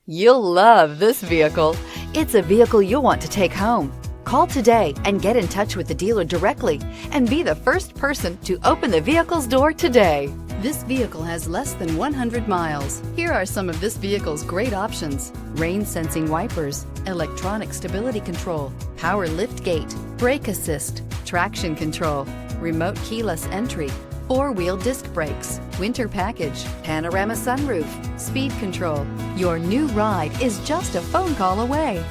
You'll love this vehicle. It's a vehicle you'll want to take home. Call today and get in touch with the dealer directly and be the first person to open the vehicle's door today. This vehicle has less than 100 miles. Here are some of this vehicle's great options: rain sensing wipers, electronic stability control, power lift gate, brake assist, traction control, remote keyless entry, four-wheel disc brakes, winter package, panorama sunroof, speed control. Your new ride is just a phone call away.